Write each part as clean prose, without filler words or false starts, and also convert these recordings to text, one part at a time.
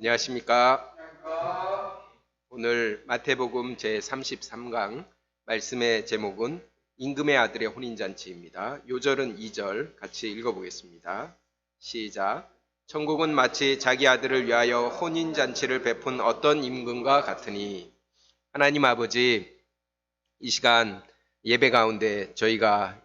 안녕하십니까? 오늘 마태복음 제33강 말씀의 제목은 임금의 아들의 혼인잔치입니다. 요절은 2절 같이 읽어보겠습니다. 시작. 천국은 마치 자기 아들을 위하여 혼인잔치를 베푼 어떤 임금과 같으니. 하나님 아버지, 이 시간 예배 가운데 저희가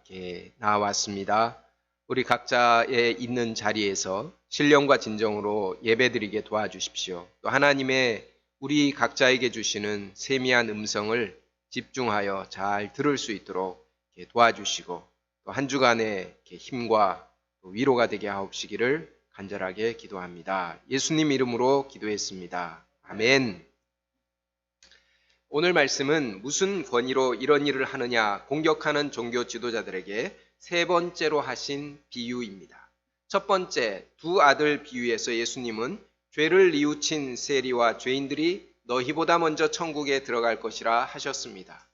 나와왔습니다. 우리 각자의 있는 자리에서 신령과 진정으로 예배드리게 도와주십시오. 또 하나님의 우리 각자에게 주시는 세미한 음성을 집중하여 잘 들을 수 있도록 도와주시고 또 한 주간의 힘과 위로가 되게 하옵시기를 간절하게 기도합니다. 예수님 이름으로 기도했습니다. 아멘. 오늘 말씀은 무슨 권위로 이런 일을 하느냐 공격하는 종교 지도자들에게 세 번째로 하신 비유입니다. 첫 번째 두 아들 비유에서 예수님은 죄를 뉘우친 세리와 죄인들이 너희보다 먼저 천국에 들어갈 것이라 하셨습니다.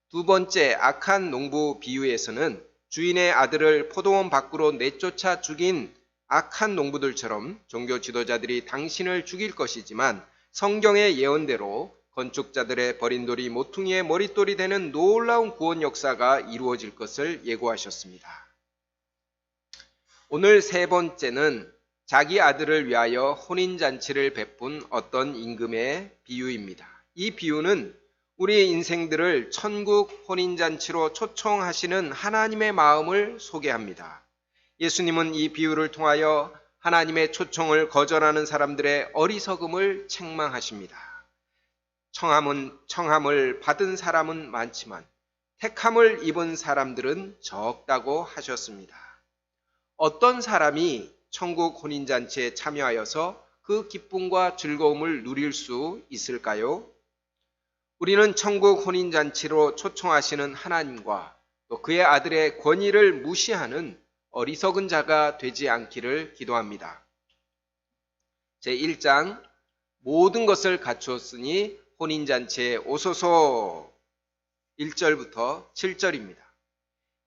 두 번째 악한 농부 비유에서는 주인의 아들을 포도원 밖으로 내쫓아 죽인 악한 농부들처럼 종교 지도자들이 당신을 죽일 것이지만 성경의 예언대로 건축자들의 버린 돌이 모퉁이의 머릿돌이 되는 놀라운 구원 역사가 이루어질 것을 예고하셨습니다. 오늘 세 번째는 자기 아들을 위하여 혼인잔치를 베푼 어떤 임금의 비유입니다. 이 비유는 우리의 인생들을 천국 혼인잔치로 초청하시는 하나님의 마음을 소개합니다. 예수님은 이 비유를 통하여 하나님의 초청을 거절하는 사람들의 어리석음을 책망하십니다. 청함을 받은 사람은 많지만 택함을 입은 사람들은 적다고 하셨습니다. 어떤 사람이 천국 혼인잔치에 참여하여서 그 기쁨과 즐거움을 누릴 수 있을까요? 우리는 천국 혼인잔치로 초청하시는 하나님과 또 그의 아들의 권위를 무시하는 어리석은 자가 되지 않기를 기도합니다. 제1장 모든 것을 갖추었으니 혼인잔치에 오소서 1절부터 7절입니다.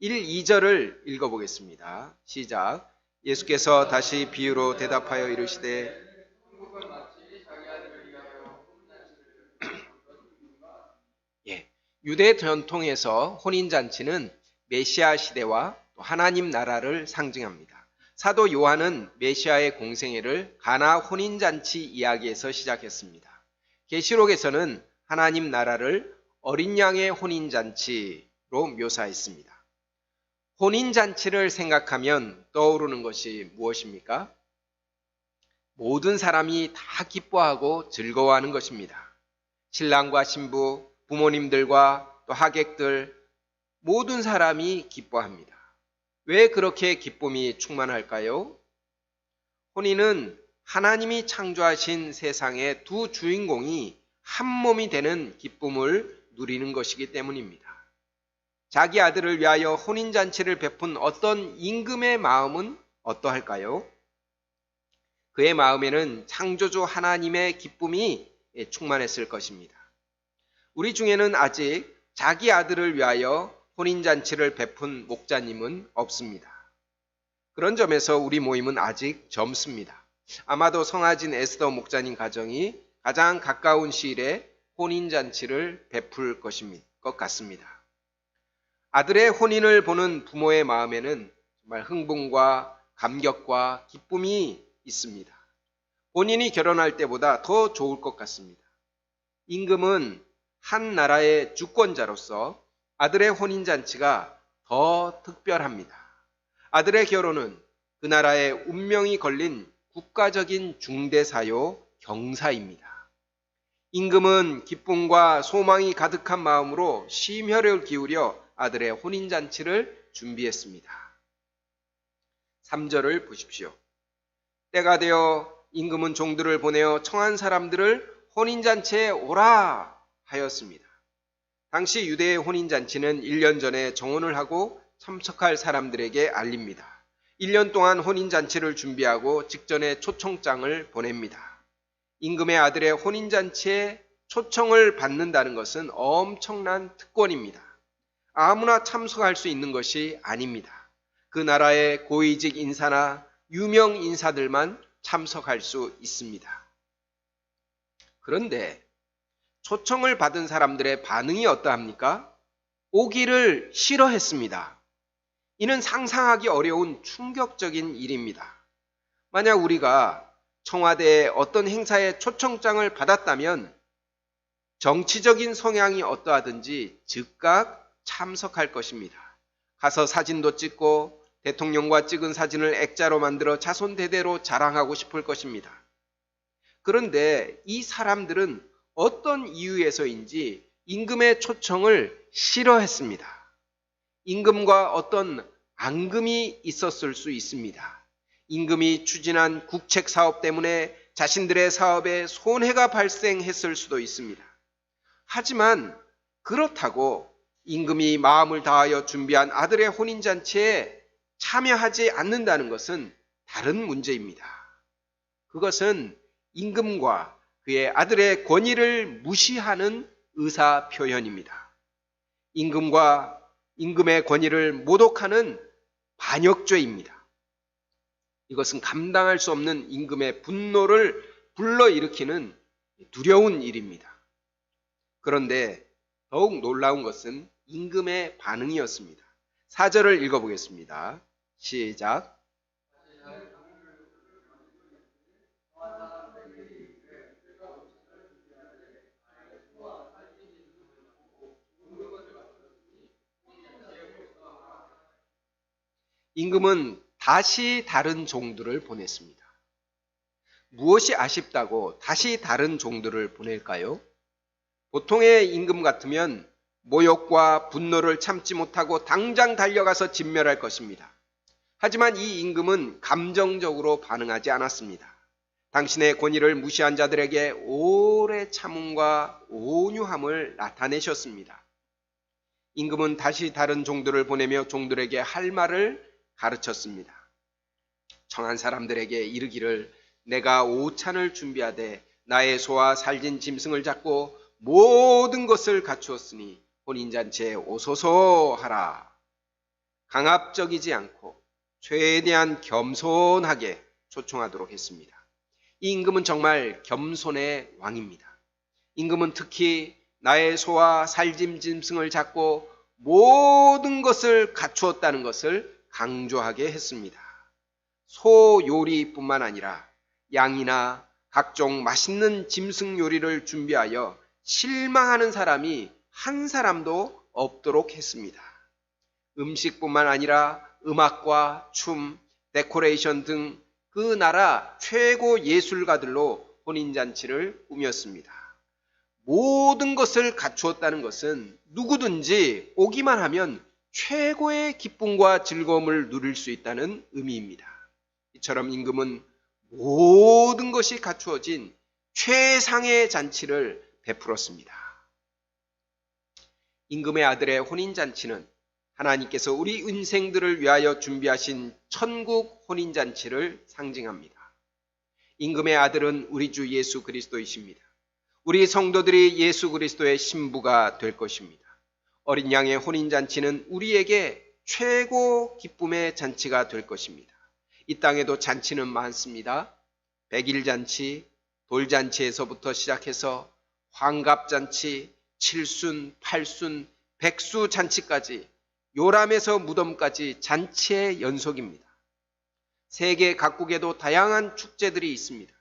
1, 2절을 읽어보겠습니다. 시작. 예수께서 다시 비유로 대답하여 이르시되 유대 전통에서 혼인잔치는 메시아 시대와 하나님 나라를 상징합니다. 사도 요한은 메시아의 공생애를 가나 혼인잔치 이야기에서 시작했습니다. 계시록에서는 하나님 나라를 어린 양의 혼인잔치로 묘사했습니다. 혼인잔치를 생각하면 떠오르는 것이 무엇입니까? 모든 사람이 다 기뻐하고 즐거워하는 것입니다. 신랑과 신부, 부모님들과 또 하객들, 모든 사람이 기뻐합니다. 왜 그렇게 기쁨이 충만할까요? 혼인은 하나님이 창조하신 세상의 두 주인공이 한 몸이 되는 기쁨을 누리는 것이기 때문입니다. 자기 아들을 위하여 혼인잔치를 베푼 어떤 임금의 마음은 어떠할까요? 그의 마음에는 창조주 하나님의 기쁨이 충만했을 것입니다. 우리 중에는 아직 자기 아들을 위하여 혼인잔치를 베푼 목자님은 없습니다. 그런 점에서 우리 모임은 아직 젊습니다. 아마도 성하진 에스더 목자님 가정이 가장 가까운 시일에 혼인잔치를 베풀 것 같습니다. 아들의 혼인을 보는 부모의 마음에는 정말 흥분과 감격과 기쁨이 있습니다. 본인이 결혼할 때보다 더 좋을 것 같습니다. 임금은 한 나라의 주권자로서 아들의 혼인잔치가 더 특별합니다. 아들의 결혼은 그 나라의 운명이 걸린 국가적인 중대사요 경사입니다. 임금은 기쁨과 소망이 가득한 마음으로 심혈을 기울여 아들의 혼인잔치를 준비했습니다. 3절을 보십시오. 때가 되어 임금은 종들을 보내어 청한 사람들을 혼인잔치에 오라 하였습니다. 당시 유대의 혼인잔치는 1년 전에 정혼을 하고 참석할 사람들에게 알립니다. 1년 동안 혼인잔치를 준비하고 직전에 초청장을 보냅니다. 임금의 아들의 혼인잔치에 초청을 받는다는 것은 엄청난 특권입니다. 아무나 참석할 수 있는 것이 아닙니다. 그 나라의 고위직 인사나 유명 인사들만 참석할 수 있습니다. 그런데 초청을 받은 사람들의 반응이 어떠합니까? 오기를 싫어했습니다. 이는 상상하기 어려운 충격적인 일입니다. 만약 우리가 청와대의 어떤 행사에 초청장을 받았다면 정치적인 성향이 어떠하든지 즉각 참석할 것입니다. 가서 사진도 찍고 대통령과 찍은 사진을 액자로 만들어 자손 대대로 자랑하고 싶을 것입니다. 그런데 이 사람들은 어떤 이유에서인지 임금의 초청을 싫어했습니다. 임금과 어떤 앙금이 있었을 수 있습니다. 임금이 추진한 국책 사업 때문에 자신들의 사업에 손해가 발생했을 수도 있습니다. 하지만 그렇다고 임금이 마음을 다하여 준비한 아들의 혼인잔치에 참여하지 않는다는 것은 다른 문제입니다. 그것은 임금과 그의 아들의 권위를 무시하는 의사 표현입니다. 임금의 권위를 모독하는 반역죄입니다. 이것은 감당할 수 없는 임금의 분노를 불러일으키는 두려운 일입니다. 그런데 더욱 놀라운 것은 임금의 반응이었습니다. 4절을 읽어보겠습니다. 시작. 임금은 다시 다른 종들을 보냈습니다. 무엇이 아쉽다고 다시 다른 종들을 보낼까요? 보통의 임금 같으면 모욕과 분노를 참지 못하고 당장 달려가서 진멸할 것입니다. 하지만 이 임금은 감정적으로 반응하지 않았습니다. 당신의 권위를 무시한 자들에게 오래 참음과 온유함을 나타내셨습니다. 임금은 다시 다른 종들을 보내며 종들에게 할 말을 가르쳤습니다. 청한 사람들에게 이르기를 내가 오찬을 준비하되 나의 소와 살진 짐승을 잡고 모든 것을 갖추었으니 혼인잔치에 오소서 하라. 강압적이지 않고 최대한 겸손하게 초청하도록 했습니다. 이 임금은 정말 겸손의 왕입니다. 임금은 특히 나의 소와 살진 짐승을 잡고 모든 것을 갖추었다는 것을 강조하게 했습니다. 소 요리뿐만 아니라 양이나 각종 맛있는 짐승 요리를 준비하여 실망하는 사람이 한 사람도 없도록 했습니다. 음식뿐만 아니라 음악과 춤, 데코레이션 등 그 나라 최고 예술가들로 혼인잔치를 꾸몄습니다. 모든 것을 갖추었다는 것은 누구든지 오기만 하면 최고의 기쁨과 즐거움을 누릴 수 있다는 의미입니다. 이처럼 임금은 모든 것이 갖추어진 최상의 잔치를 베풀었습니다. 임금의 아들의 혼인잔치는 하나님께서 우리 인생들을 위하여 준비하신 천국 혼인잔치를 상징합니다. 임금의 아들은 우리 주 예수 그리스도이십니다. 우리 성도들이 예수 그리스도의 신부가 될 것입니다. 어린 양의 혼인잔치는 우리에게 최고 기쁨의 잔치가 될 것입니다. 이 땅에도 잔치는 많습니다. 백일잔치, 돌잔치에서부터 시작해서 환갑잔치, 칠순, 팔순, 백수잔치까지 요람에서 무덤까지 잔치의 연속입니다. 세계 각국에도 다양한 축제들이 있습니다.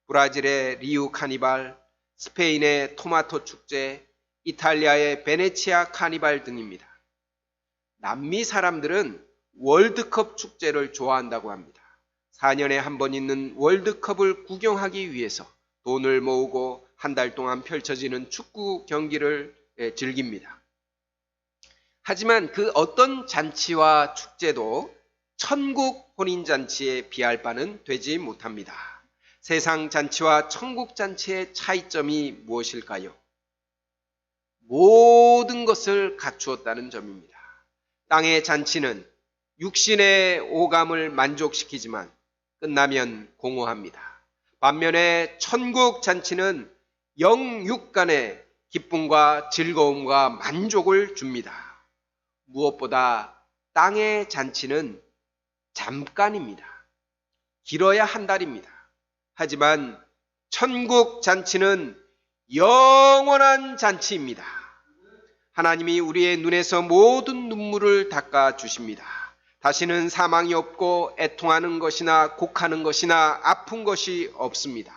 브라질의 리우 카니발, 스페인의 토마토 축제, 이탈리아의 베네치아 카니발 등입니다. 남미 사람들은 월드컵 축제를 좋아한다고 합니다. 4년에 한 번 있는 월드컵을 구경하기 위해서 돈을 모으고 한 달 동안 펼쳐지는 축구 경기를 즐깁니다. 하지만 그 어떤 잔치와 축제도 천국 혼인잔치에 비할 바는 되지 못합니다. 세상 잔치와 천국 잔치의 차이점이 무엇일까요? 모든 것을 갖추었다는 점입니다. 땅의 잔치는 육신의 오감을 만족시키지만 끝나면 공허합니다. 반면에 천국 잔치는 영육 간의 기쁨과 즐거움과 만족을 줍니다. 무엇보다 땅의 잔치는 잠깐입니다. 길어야 한 달입니다. 하지만 천국 잔치는 영원한 잔치입니다. 하나님이 우리의 눈에서 모든 눈물을 닦아 주십니다. 다시는 사망이 없고 애통하는 것이나 곡하는 것이나 아픈 것이 없습니다.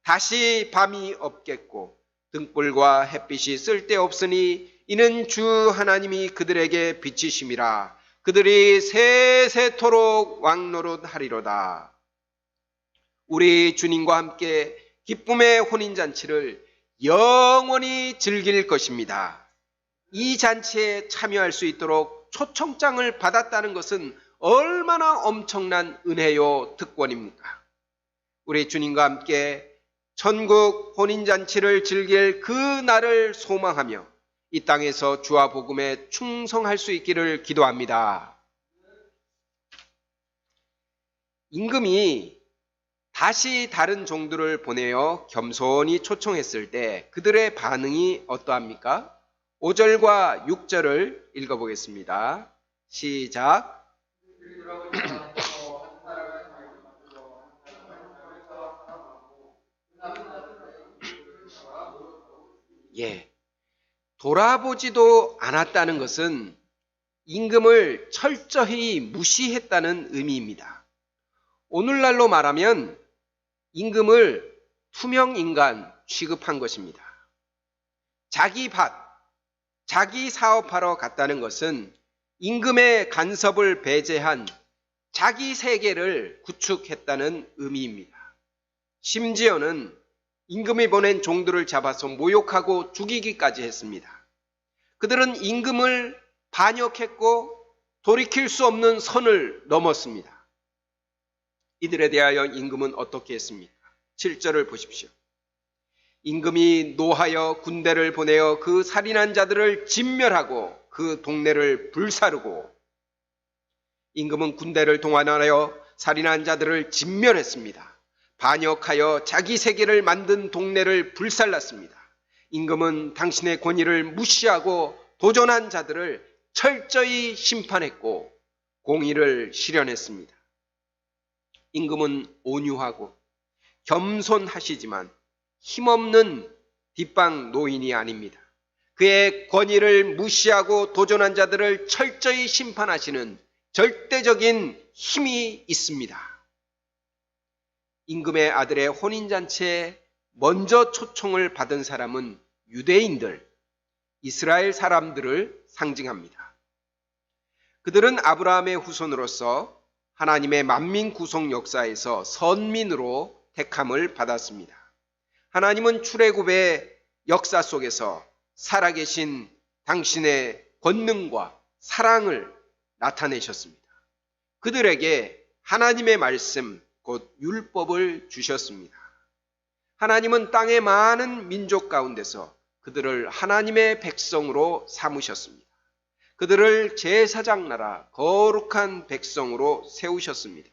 다시 밤이 없겠고 등불과 햇빛이 쓸데없으니 이는 주 하나님이 그들에게 빛이심이라. 그들이 세세토록 왕노릇하리로다. 우리 주님과 함께 기쁨의 혼인잔치를 영원히 즐길 것입니다. 이 잔치에 참여할 수 있도록 초청장을 받았다는 것은 얼마나 엄청난 은혜요 특권입니까? 우리 주님과 함께 천국 혼인잔치를 즐길 그 날을 소망하며 이 땅에서 주와 복음에 충성할 수 있기를 기도합니다. 임금이 다시 다른 종들을 보내어 겸손히 초청했을 때 그들의 반응이 어떠합니까? 5절과 6절을 읽어보겠습니다. 시작. 예, 돌아보지도 않았다는 것은 임금을 철저히 무시했다는 의미입니다. 오늘날로 말하면 임금을 투명인간 취급한 것입니다. 자기 밭, 자기 사업하러 갔다는 것은 임금의 간섭을 배제한 자기 세계를 구축했다는 의미입니다. 심지어는 임금이 보낸 종들을 잡아서 모욕하고 죽이기까지 했습니다. 그들은 임금을 반역했고 돌이킬 수 없는 선을 넘었습니다. 이들에 대하여 임금은 어떻게 했습니까? 7절을 보십시오. 임금이 노하여 군대를 보내어 그 살인한 자들을 진멸하고 그 동네를 불사르고, 임금은 군대를 동원하여 살인한 자들을 진멸했습니다. 반역하여 자기 세계를 만든 동네를 불살랐습니다. 임금은 당신의 권위를 무시하고 도전한 자들을 철저히 심판했고 공의를 실현했습니다. 임금은 온유하고 겸손하시지만 힘없는 뒷방 노인이 아닙니다. 그의 권위를 무시하고 도전한 자들을 철저히 심판하시는 절대적인 힘이 있습니다. 임금의 아들의 혼인잔치에 먼저 초청을 받은 사람은 유대인들, 이스라엘 사람들을 상징합니다. 그들은 아브라함의 후손으로서 하나님의 만민 구속 역사에서 선민으로 택함을 받았습니다. 하나님은 출애굽의 역사 속에서 살아계신 당신의 권능과 사랑을 나타내셨습니다. 그들에게 하나님의 말씀, 곧 율법을 주셨습니다. 하나님은 땅의 많은 민족 가운데서 그들을 하나님의 백성으로 삼으셨습니다. 그들을 제사장 나라 거룩한 백성으로 세우셨습니다.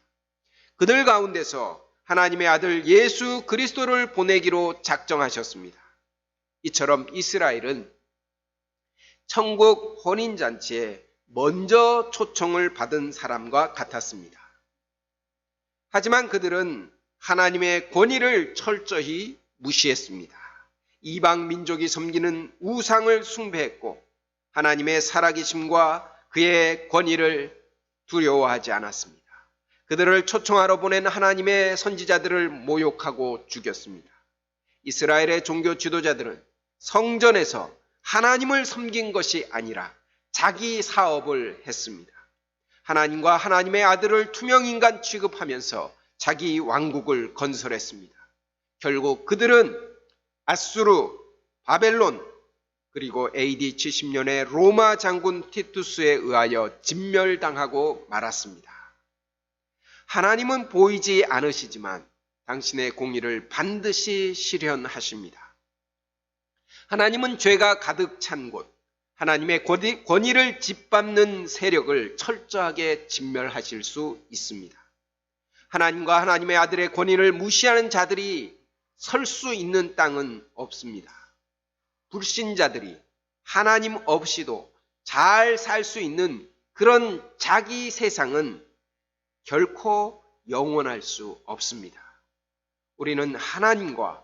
그들 가운데서 하나님의 아들 예수 그리스도를 보내기로 작정하셨습니다. 이처럼 이스라엘은 천국 혼인잔치에 먼저 초청을 받은 사람과 같았습니다. 하지만 그들은 하나님의 권위를 철저히 무시했습니다. 이방 민족이 섬기는 우상을 숭배했고 하나님의 살아계심과 그의 권위를 두려워하지 않았습니다. 그들을 초청하러 보낸 하나님의 선지자들을 모욕하고 죽였습니다. 이스라엘의 종교 지도자들은 성전에서 하나님을 섬긴 것이 아니라 자기 사업을 했습니다. 하나님과 하나님의 아들을 투명인간 취급하면서 자기 왕국을 건설했습니다. 결국 그들은 아수르, 바벨론, 그리고 AD 70년에 로마 장군 티투스에 의하여 진멸당하고 말았습니다. 하나님은 보이지 않으시지만 당신의 공의를 반드시 실현하십니다. 하나님은 죄가 가득 찬 곳, 하나님의 권위를 짓밟는 세력을 철저하게 진멸하실 수 있습니다. 하나님과 하나님의 아들의 권위를 무시하는 자들이 설 수 있는 땅은 없습니다. 불신자들이 하나님 없이도 잘 살 수 있는 그런 자기 세상은 결코 영원할 수 없습니다. 우리는 하나님과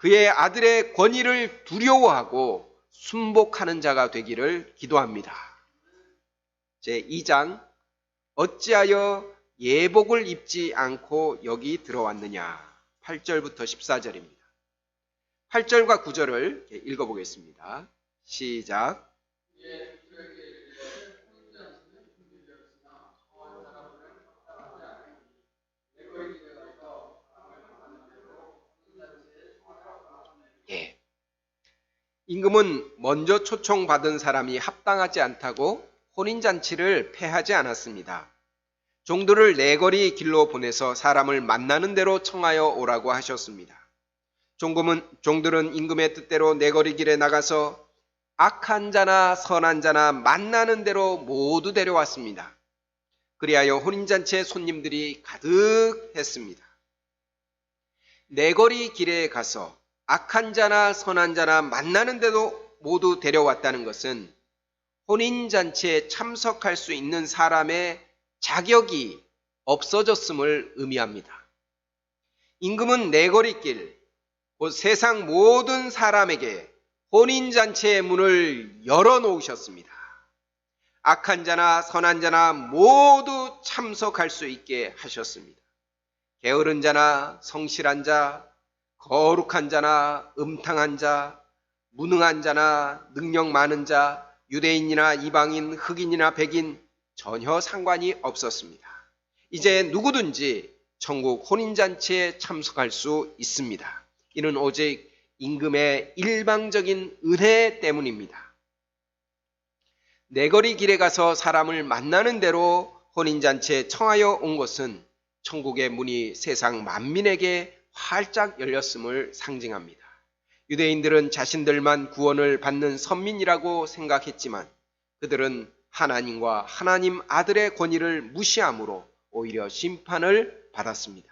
그의 아들의 권위를 두려워하고 순복하는 자가 되기를 기도합니다. 제2장 어찌하여 예복을 입지 않고 여기 들어왔느냐. 8절부터 14절입니다. 8절과 9절을 읽어보겠습니다. 시작. 예. 임금은 먼저 초청받은 사람이 합당하지 않다고 혼인잔치를 폐하지 않았습니다. 종들을 네거리 길로 보내서 사람을 만나는 대로 청하여 오라고 하셨습니다. 종들은 임금의 뜻대로 네거리 길에 나가서 악한 자나 선한 자나 만나는 대로 모두 데려왔습니다. 그리하여 혼인잔치에 손님들이 가득했습니다. 네거리 길에 가서 악한 자나 선한 자나 만나는 데도 모두 데려왔다는 것은 혼인잔치에 참석할 수 있는 사람의 자격이 없어졌음을 의미합니다. 임금은 네거리길, 곧 세상 모든 사람에게 혼인잔치의 문을 열어놓으셨습니다. 악한 자나 선한 자나 모두 참석할 수 있게 하셨습니다. 게으른 자나 성실한 자, 거룩한 자나 음탕한 자, 무능한 자나 능력 많은 자, 유대인이나 이방인, 흑인이나 백인 전혀 상관이 없었습니다. 이제 누구든지 천국 혼인잔치에 참석할 수 있습니다. 이는 오직 임금의 일방적인 은혜 때문입니다. 네거리 길에 가서 사람을 만나는 대로 혼인잔치에 청하여 온 것은 천국의 문이 세상 만민에게 활짝 열렸음을 상징합니다. 유대인들은 자신들만 구원을 받는 선민이라고 생각했지만 그들은 하나님과 하나님 아들의 권위를 무시함으로 오히려 심판을 받았습니다.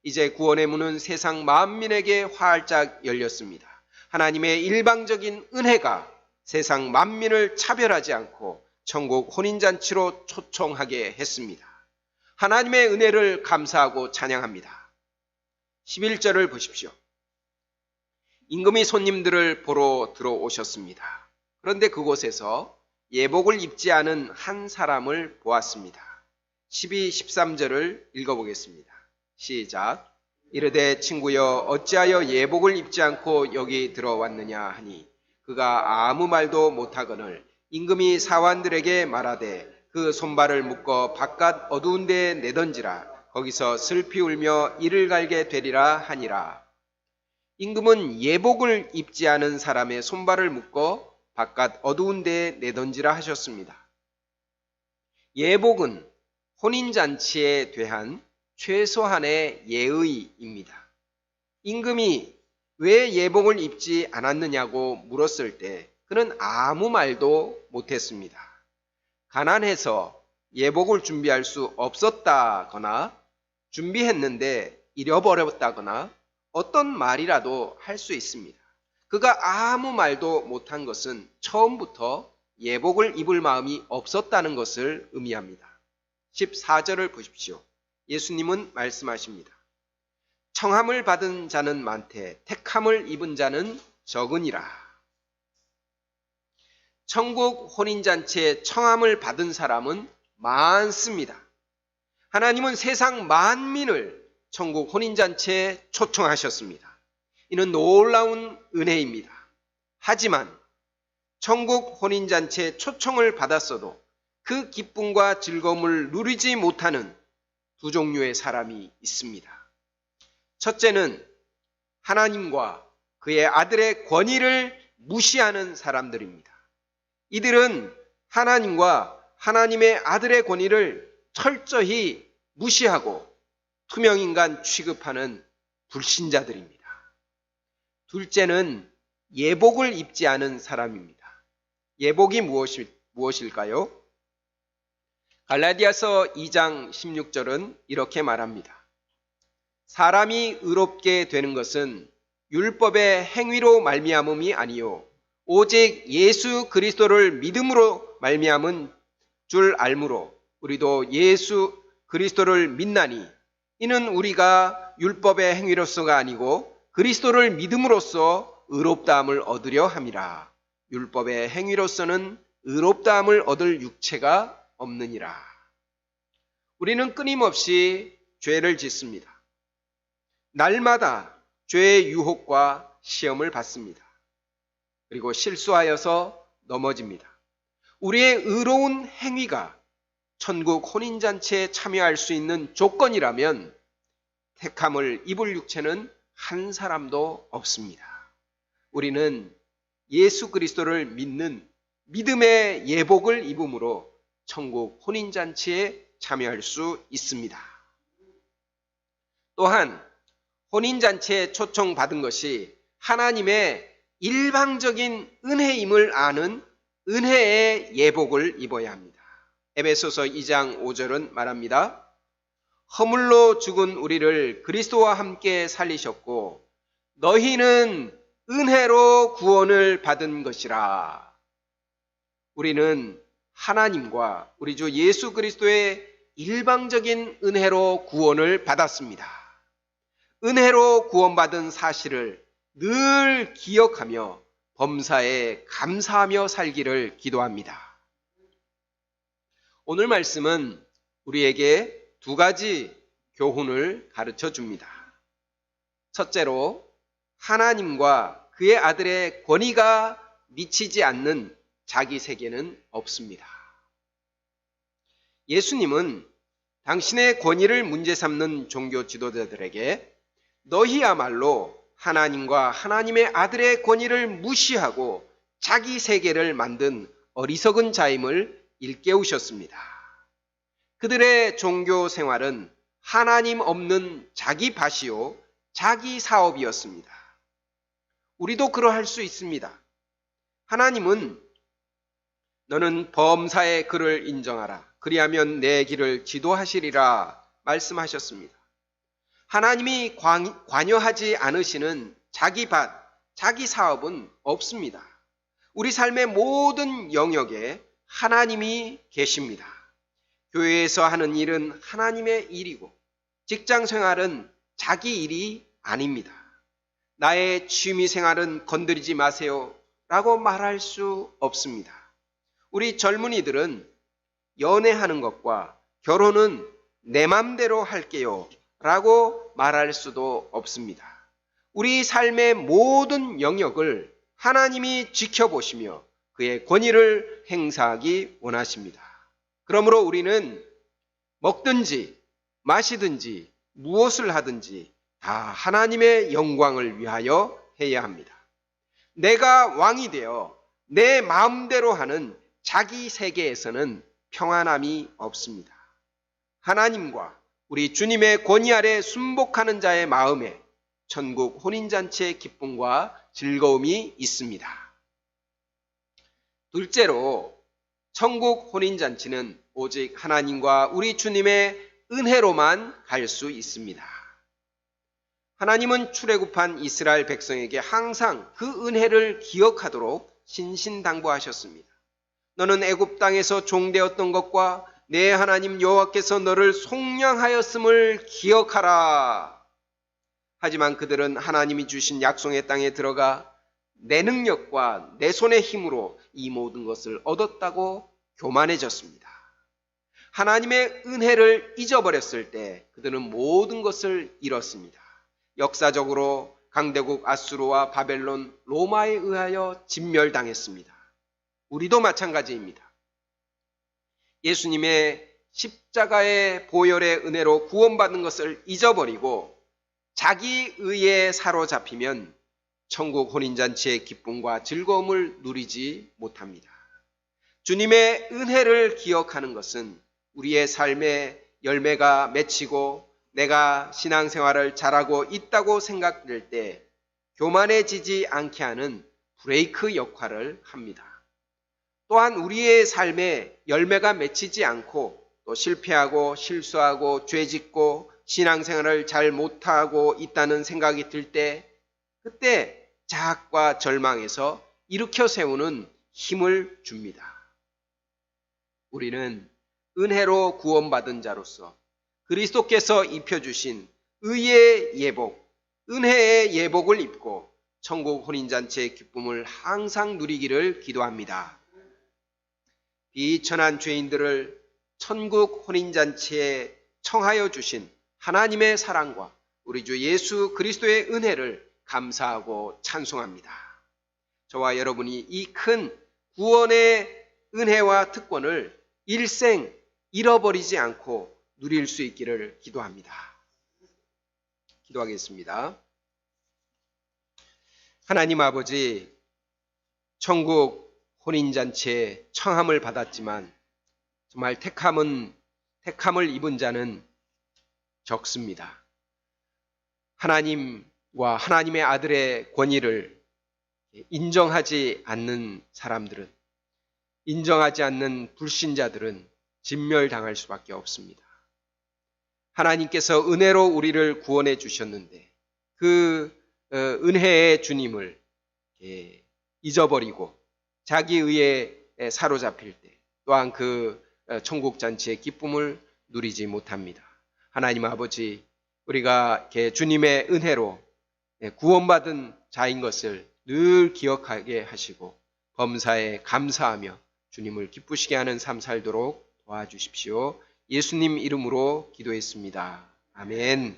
이제 구원의 문은 세상 만민에게 활짝 열렸습니다. 하나님의 일방적인 은혜가 세상 만민을 차별하지 않고 천국 혼인잔치로 초청하게 했습니다. 하나님의 은혜를 감사하고 찬양합니다. 11절을 보십시오. 임금이 손님들을 보러 들어오셨습니다. 그런데 그곳에서 예복을 입지 않은 한 사람을 보았습니다. 12, 13절을 읽어보겠습니다. 시작. 이르되 친구여 어찌하여 예복을 입지 않고 여기 들어왔느냐 하니 그가 아무 말도 못하거늘 임금이 사환들에게 말하되 그 손발을 묶어 바깥 어두운 데에 내던지라. 거기서 슬피 울며 이를 갈게 되리라 하니라. 임금은 예복을 입지 않은 사람의 손발을 묶어 바깥 어두운 데에 내던지라 하셨습니다. 예복은 혼인잔치에 대한 최소한의 예의입니다. 임금이 왜 예복을 입지 않았느냐고 물었을 때 그는 아무 말도 못했습니다. 가난해서 예복을 준비할 수 없었다거나 준비했는데 잃어버렸다거나 어떤 말이라도 할 수 있습니다. 그가 아무 말도 못한 것은 처음부터 예복을 입을 마음이 없었다는 것을 의미합니다. 14절을 보십시오. 예수님은 말씀하십니다. 청함을 받은 자는 많되 택함을 입은 자는 적으니라. 천국 혼인잔치에 청함을 받은 사람은 많습니다. 하나님은 세상 만민을 천국 혼인잔치에 초청하셨습니다. 이는 놀라운 은혜입니다. 하지만 천국 혼인잔치에 초청을 받았어도 그 기쁨과 즐거움을 누리지 못하는 두 종류의 사람이 있습니다. 첫째는 하나님과 그의 아들의 권위를 무시하는 사람들입니다. 이들은 하나님과 하나님의 아들의 권위를 철저히 무시하고 투명인간 취급하는 불신자들입니다. 둘째는 예복을 입지 않은 사람입니다. 예복이 무엇일까요? 갈라디아서 2장 16절은 이렇게 말합니다. 사람이 의롭게 되는 것은 율법의 행위로 말미암음이 아니요 오직 예수 그리스도를 믿음으로 말미암은 줄 알므로 우리도 예수 그리스도를 믿나니 이는 우리가 율법의 행위로서가 아니고 그리스도를 믿음으로써 의롭다함을 얻으려 함이라. 율법의 행위로서는 의롭다함을 얻을 육체가 없느니라. 우리는 끊임없이 죄를 짓습니다. 날마다 죄의 유혹과 시험을 받습니다. 그리고 실수하여서 넘어집니다. 우리의 의로운 행위가 천국 혼인잔치에 참여할 수 있는 조건이라면 택함을 입을 육체는 한 사람도 없습니다. 우리는 예수 그리스도를 믿는 믿음의 예복을 입음으로 천국 혼인잔치에 참여할 수 있습니다. 또한 혼인잔치에 초청받은 것이 하나님의 일방적인 은혜임을 아는 은혜의 예복을 입어야 합니다. 에베소서 2장 5절은 말합니다. 허물로 죽은 우리를 그리스도와 함께 살리셨고 너희는 은혜로 구원을 받은 것이라. 우리는 하나님과 우리 주 예수 그리스도의 일방적인 은혜로 구원을 받았습니다. 은혜로 구원받은 사실을 늘 기억하며 범사에 감사하며 살기를 기도합니다. 오늘 말씀은 우리에게 두 가지 교훈을 가르쳐 줍니다. 첫째로 하나님과 그의 아들의 권위가 미치지 않는 자기 세계는 없습니다. 예수님은 당신의 권위를 문제 삼는 종교 지도자들에게 너희야말로 하나님과 하나님의 아들의 권위를 무시하고 자기 세계를 만든 어리석은 자임을 일깨우셨습니다. 그들의 종교 생활은 하나님 없는 자기 밭이요 자기 사업이었습니다. 우리도 그러할 수 있습니다. 하나님은 너는 범사의 그를 인정하라. 그리하면 내 길을 지도하시리라 말씀하셨습니다. 하나님이 관여하지 않으시는 자기 밭, 자기 사업은 없습니다. 우리 삶의 모든 영역에 하나님이 계십니다. 교회에서 하는 일은 하나님의 일이고 직장 생활은 자기 일이 아닙니다. 나의 취미 생활은 건드리지 마세요 라고 말할 수 없습니다. 우리 젊은이들은 연애하는 것과 결혼은 내 맘대로 할게요 라고 말할 수도 없습니다. 우리 삶의 모든 영역을 하나님이 지켜보시며 그의 권위를 행사하기 원하십니다. 그러므로 우리는 먹든지 마시든지 무엇을 하든지 다 하나님의 영광을 위하여 해야 합니다. 내가 왕이 되어 내 마음대로 하는 자기 세계에서는 평안함이 없습니다. 하나님과 우리 주님의 권위 아래 순복하는 자의 마음에 천국 혼인잔치의 기쁨과 즐거움이 있습니다. 둘째로 천국 혼인잔치는 오직 하나님과 우리 주님의 은혜로만 갈 수 있습니다. 하나님은 출애굽한 이스라엘 백성에게 항상 그 은혜를 기억하도록 신신당부하셨습니다. 너는 애굽 땅에서 종되었던 것과 내 하나님 여호와께서 너를 속량하였음을 기억하라. 하지만 그들은 하나님이 주신 약속의 땅에 들어가 내 능력과 내 손의 힘으로 이 모든 것을 얻었다고 교만해졌습니다. 하나님의 은혜를 잊어버렸을 때 그들은 모든 것을 잃었습니다. 역사적으로 강대국 아수르와 바벨론, 로마에 의하여 진멸당했습니다. 우리도 마찬가지입니다. 예수님의 십자가의 보혈의 은혜로 구원받은 것을 잊어버리고 자기 의에 사로잡히면 천국 혼인잔치의 기쁨과 즐거움을 누리지 못합니다. 주님의 은혜를 기억하는 것은 우리의 삶의 열매가 맺히고 내가 신앙생활을 잘하고 있다고 생각될 때 교만해지지 않게 하는 브레이크 역할을 합니다. 또한 우리의 삶에 열매가 맺히지 않고 또 실패하고 실수하고 죄짓고 신앙생활을 잘 못하고 있다는 생각이 들 때 그때 자학과 절망에서 일으켜 세우는 힘을 줍니다. 우리는 은혜로 구원받은 자로서 그리스도께서 입혀주신 의의 예복, 은혜의 예복을 입고 천국 혼인잔치의 기쁨을 항상 누리기를 기도합니다. 비천한 죄인들을 천국 혼인잔치에 청하여 주신 하나님의 사랑과 우리 주 예수 그리스도의 은혜를 감사하고 찬송합니다. 저와 여러분이 이 큰 구원의 은혜와 특권을 일생 잃어버리지 않고 누릴 수 있기를 기도합니다. 기도하겠습니다. 하나님 아버지, 천국 혼인잔치에 청함을 받았지만 정말 택함을 입은 자는 적습니다. 하나님과 하나님의 아들의 권위를 인정하지 않는 사람들은, 인정하지 않는 불신자들은 진멸당할 수밖에 없습니다. 하나님께서 은혜로 우리를 구원해 주셨는데 그 은혜의 주님을 잊어버리고 자기 의에 사로잡힐 때 또한 그 천국 잔치의 기쁨을 누리지 못합니다. 하나님 아버지, 우리가 주님의 은혜로 구원받은 자인 것을 늘 기억하게 하시고 범사에 감사하며 주님을 기쁘시게 하는 삶 살도록 도와주십시오. 예수님 이름으로 기도했습니다. 아멘.